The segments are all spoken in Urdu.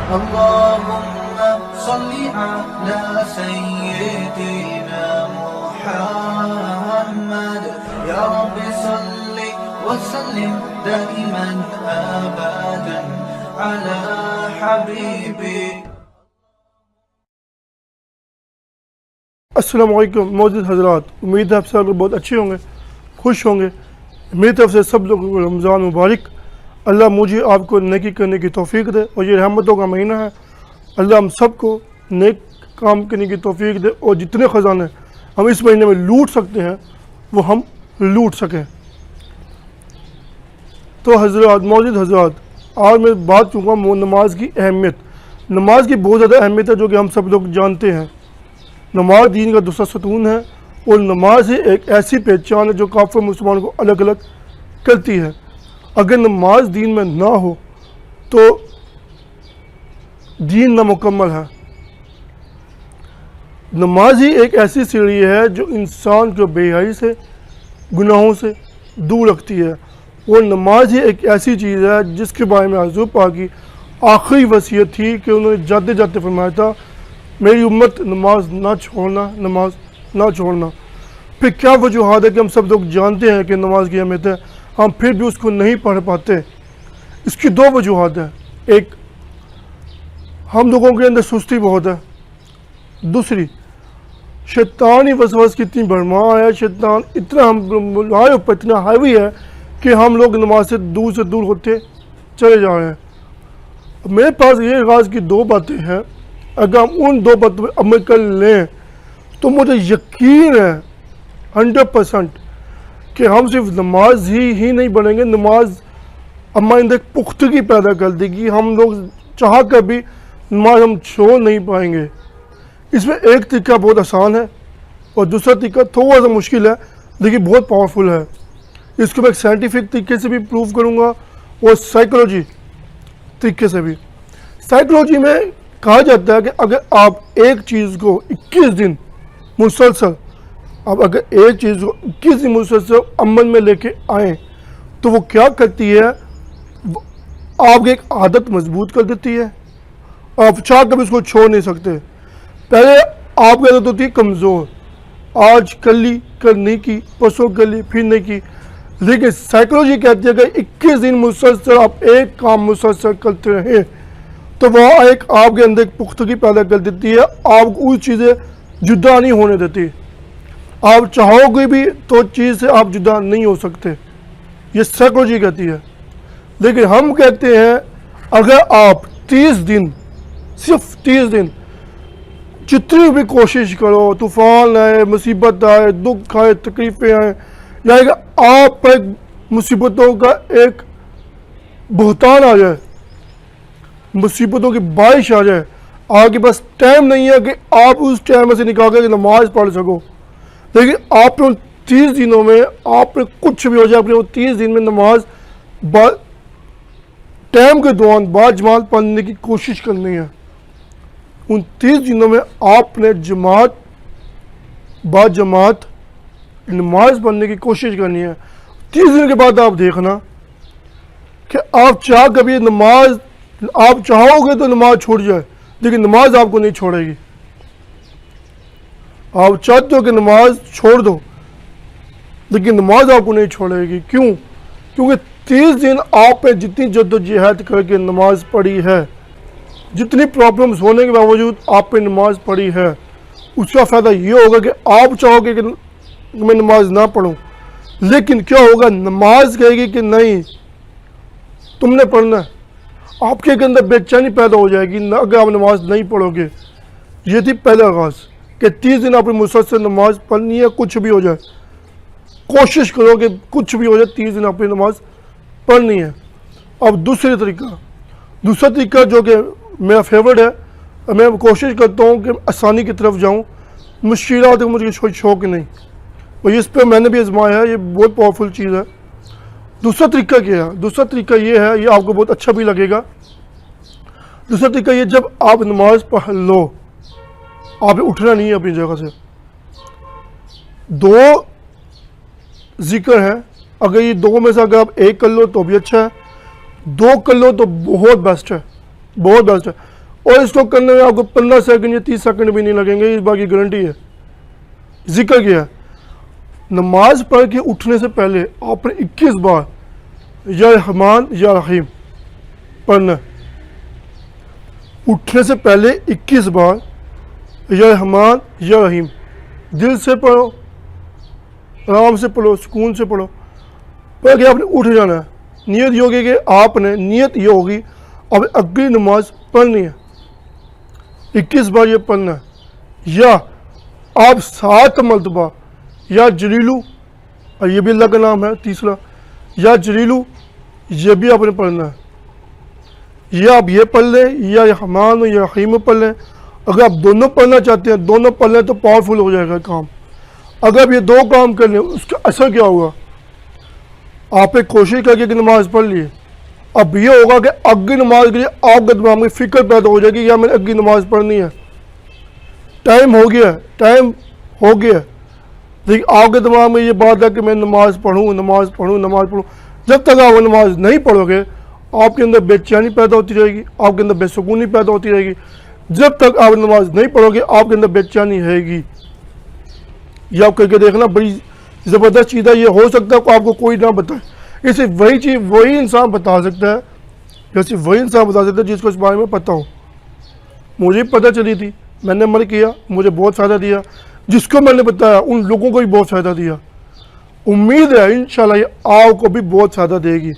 اللهم صل على سيدنا محمد يا رب صل وسلم دائما أبدا على حبيبك. السلام علیکم معزز حضرات، امید ہے آپ سب لوگ بہت اچھے ہوں گے، خوش ہوں گے. میری طرف سے سب لوگوں کو رمضان مبارک. اللہ مجھے آپ کو نیکی کرنے کی توفیق دے، اور یہ رحمتوں کا مہینہ ہے. اللہ ہم سب کو نیک کام کرنے کی توفیق دے، اور جتنے خزانے ہم اس مہینے میں لوٹ سکتے ہیں وہ ہم لوٹ سکیں. تو حضرات، معزز حضرات، آج میں بات کروں گا نماز کی اہمیت. نماز کی بہت زیادہ اہمیت ہے جو کہ ہم سب لوگ جانتے ہیں. نماز دین کا دوسرا ستون ہے، اور نماز ہی ایک ایسی پہچان ہے جو کافر مسلمان کو الگ الگ کرتی ہے. اگر نماز دین میں نہ ہو تو دین نامکمل ہے. نماز ہی ایک ایسی سیڑھی ہے جو انسان کو بے حیائی سے، گناہوں سے دور رکھتی ہے. اور نماز ہی ایک ایسی چیز ہے جس کے بارے میں حضور پاک کی آخری وصیت تھی کہ انہوں نے جاتے جاتے فرمایا تھا، میری امت نماز نہ چھوڑنا، نماز نہ چھوڑنا. پھر کیا وجوہات ہے کہ ہم سب لوگ جانتے ہیں کہ نماز کی اہمیت ہے، ہم پھر بھی اس کو نہیں پڑھ پاتے؟ اس کی دو وجوہات ہیں. ایک، ہم لوگوں کے اندر سستی بہت ہے. دوسری، شیطانی وسواس کی اتنی بھرمار ہے، شیطان اتنا ہم ہمارے اوپر اتنا حاوی ہے کہ ہم لوگ نماز سے دور ہوتے چلے جا رہے ہیں. میرے پاس یہ راز کی دو باتیں ہیں. اگر ہم ان دو باتوں پہ عمل کر لیں تو مجھے یقین ہے 100% کہ ہم صرف نماز ہی نہیں بنیں گے، نماز ہمارے اندر ایک پختگی پیدا کر دے گی. ہم لوگ چاہ کر بھی نماز ہم چھوڑ نہیں پائیں گے. اس میں ایک طریقہ بہت آسان ہے اور دوسرا طریقہ تھوڑا سا مشکل ہے لیکن بہت پاورفل ہے. اس کو میں ایک سائنٹیفک طریقے سے بھی پروف کروں گا اور سائیکولوجی طریقے سے بھی. سائیکولوجی میں کہا جاتا ہے کہ اگر آپ ایک چیز کو 21 دن مسلسل عمل میں لے کے آئیں تو وہ کیا کرتی ہے؟ آپ کی ایک عادت مضبوط کر دیتی ہے. آپ چاہ کر بھی اس کو چھوڑ نہیں سکتے. پہلے آپ کی عادت ہوتی ہے کمزور، آج کر لی، کل نہیں کی، پرسوں کر لی، پھر نہیں کی. لیکن سائیکولوجی کہتی ہے کہ 21 دن مسلسل آپ ایک کام مسلسل کرتے رہیں تو وہ ایک آپ کے اندر ایک پختگی پیدا کر دیتی ہے. آپ کو اس چیزیں جدا نہیں ہونے دیتی. آپ چاہو گے بھی تو چیز سے آپ جدا نہیں ہو سکتے، یہ سائیکولوجی کہتی ہے. لیکن ہم کہتے ہیں اگر آپ 30 دن، صرف 30 دن جتنی بھی کوشش کرو، طوفان آئے، مصیبت آئے، دکھ آئے، تکلیفیں آئیں، یا کہ آپ پر مصیبتوں کا ایک بہتان آ جائے، مصیبتوں کی بارش آ جائے، آپ کے پاس ٹائم نہیں ہے کہ آپ اس ٹائم میں سے نکال کر نماز پڑھ سکو، لیکن آپ نے ان 30 دنوں میں آپ نے کچھ بھی ہو جائے، آپ نے وہ 30 دن میں نماز ٹائم کے دوران باجماعت پڑھنے کی کوشش کرنی ہے. ان 30 دنوں میں آپ نے باجماعت نماز پڑھنے کی کوشش کرنی ہے. 30 دن کے بعد آپ دیکھنا کہ آپ آپ چاہو گے تو نماز چھوڑ جائے، لیکن نماز آپ کو نہیں چھوڑے گی. آپ چاہتے ہو کہ نماز چھوڑ دو لیکن نماز آپ کو نہیں چھوڑے گی. کیوں؟ کیونکہ 30 دن آپ نے جتنی جدوجہد کر کے نماز پڑھی ہے، جتنی پرابلمز ہونے کے باوجود آپ نے نماز پڑھی ہے، اس کا فائدہ یہ ہوگا کہ آپ چاہو گے کہ میں نماز نہ پڑھوں، لیکن کیا ہوگا؟ نماز کہے گی کہ نہیں تم نے پڑھنا ہے. آپ کے اندر بے چینی پیدا ہو جائے گی اگر آپ نماز نہیں پڑھو گے. یہ تھی پہلا آغاز کہ 30 دن آپ نے مسلسل نماز پڑھنی ہے، کچھ بھی ہو جائے. کوشش کرو کہ کچھ بھی ہو جائے 30 دن آپ نے نماز پڑھنی ہے. اب دوسرا طریقہ جو کہ میرا فیورٹ ہے، میں کوشش کرتا ہوں کہ آسانی کی طرف جاؤں، مشکلات کا مجھے شوق نہیں، اور اس پہ میں نے بھی آزمایا ہے، یہ بہت پاورفل چیز ہے. دوسرا طریقہ کیا ہے؟ دوسرا طریقہ یہ ہے، یہ آپ کو بہت اچھا بھی لگے گا. دوسرا طریقہ یہ، جب آپ نماز پڑھ لو، آپ نے اٹھنا نہیں ہے اپنی جگہ سے. 2 ذکر ہیں، اگر یہ 2 میں سے اگر آپ 1 کر لو تو بھی اچھا ہے، 2 کر لو تو بہت بیسٹ ہے، بہت بیسٹ ہے. اور اس کو کرنے میں آپ کو 15 سیکنڈ یا 30 سیکنڈ بھی نہیں لگیں گے، اس بات کی گارنٹی ہے۔ ذکر کیا ہے، نماز پڑھ کے اٹھنے سے پہلے آپ نے 21 بار یا رحمان یا رحیم پڑھنا ہے۔ اٹھنے سے پہلے 21 بار یا رحمان یا رحیم، دل سے پڑھو، آرام سے پڑھو، سکون سے پڑھو، پڑھ کے آپ نے اٹھ جانا ہے۔ نیت یہ ہوگی کہ آپ نے نیت یہ ہوگی اب اگلی نماز پڑھنی ہے، 21 بار یہ پڑھنا ہے۔ یا آپ 7 مرتبہ یا جلیلو، اور یہ بھی اللہ کا نام ہے تیسرا، یا جلیلو یہ بھی آپ نے پڑھنا ہے۔ یا آپ یہ پڑھ لیں یا رحمان یا رحیم پڑھ لیں۔ اگر آپ دونوں پڑھنا چاہتے ہیں، دونوں پڑھ لیں تو پاورفل ہو جائے گا کام۔ اگر آپ یہ 2 کام کر لیں، اس کا اثر کیا ہوگا؟ آپ ایک کوشش کر کے کہ نماز پڑھ لیے، اب یہ ہوگا کہ اگلی نماز کے لیے آپ کے دماغ میں فکر پیدا ہو جائے گی یا میں نے اگلی نماز پڑھنی ہے، ٹائم ہو گیا ہے، ٹائم ہو گیا ہے۔ لیکن آپ کے دماغ میں یہ بات ہے کہ میں نماز پڑھوں، نماز پڑھوں، نماز پڑھوں۔ جب تک آپ وہ نماز نہیں پڑھو گے، آپ کے اندر بے چینی پیدا ہوتی رہے گی، آپ کے اندر بے سکونی پیدا ہوتی رہے گی۔ جب تک آپ نماز نہیں پڑھو گے، آپ کے اندر بے چینی رہے گی۔ یہ آپ کر کے دیکھنا، بڑی زبردست چیز ہے۔ یہ ہو سکتا ہے کہ آپ کو کوئی نہ بتائے، یہ صرف وہی چیز وہی انسان بتا سکتا ہے، یا صرف وہی انسان بتا سکتا ہے جس کو اس بارے میں پتہ ہو۔ مجھے پتہ چلی تھی، میں نے عمل کیا، مجھے بہت فائدہ دیا، جس کو میں نے بتایا ان لوگوں کو بھی بہت فائدہ دیا۔ امید ہے انشاءاللہ یہ آپ کو بھی بہت فائدہ دے گی۔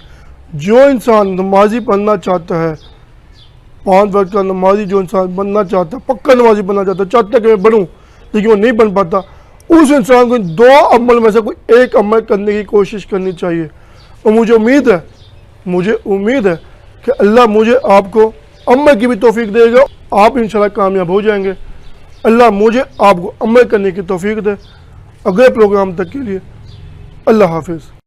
جو انسان نمازی بننا چاہتا ہے، 5 وقت کا نمازی جو انسان بننا چاہتا ہے، پکا نمازی بننا چاہتا ہے، چاہتا ہے کہ میں بنوں لیکن وہ نہیں بن پاتا، اس انسان کو ان 2 عمل میں سے کوئی ایک عمل کرنے کی کوشش کرنی چاہیے۔ اور مجھے امید ہے کہ اللہ مجھے آپ کو عمل کی بھی توفیق دے گا، آپ انشاءاللہ کامیاب ہو جائیں گے۔ اللہ مجھے آپ کو عمل کرنے کی توفیق دے۔ اگلے پروگرام تک کے لیے اللہ حافظ۔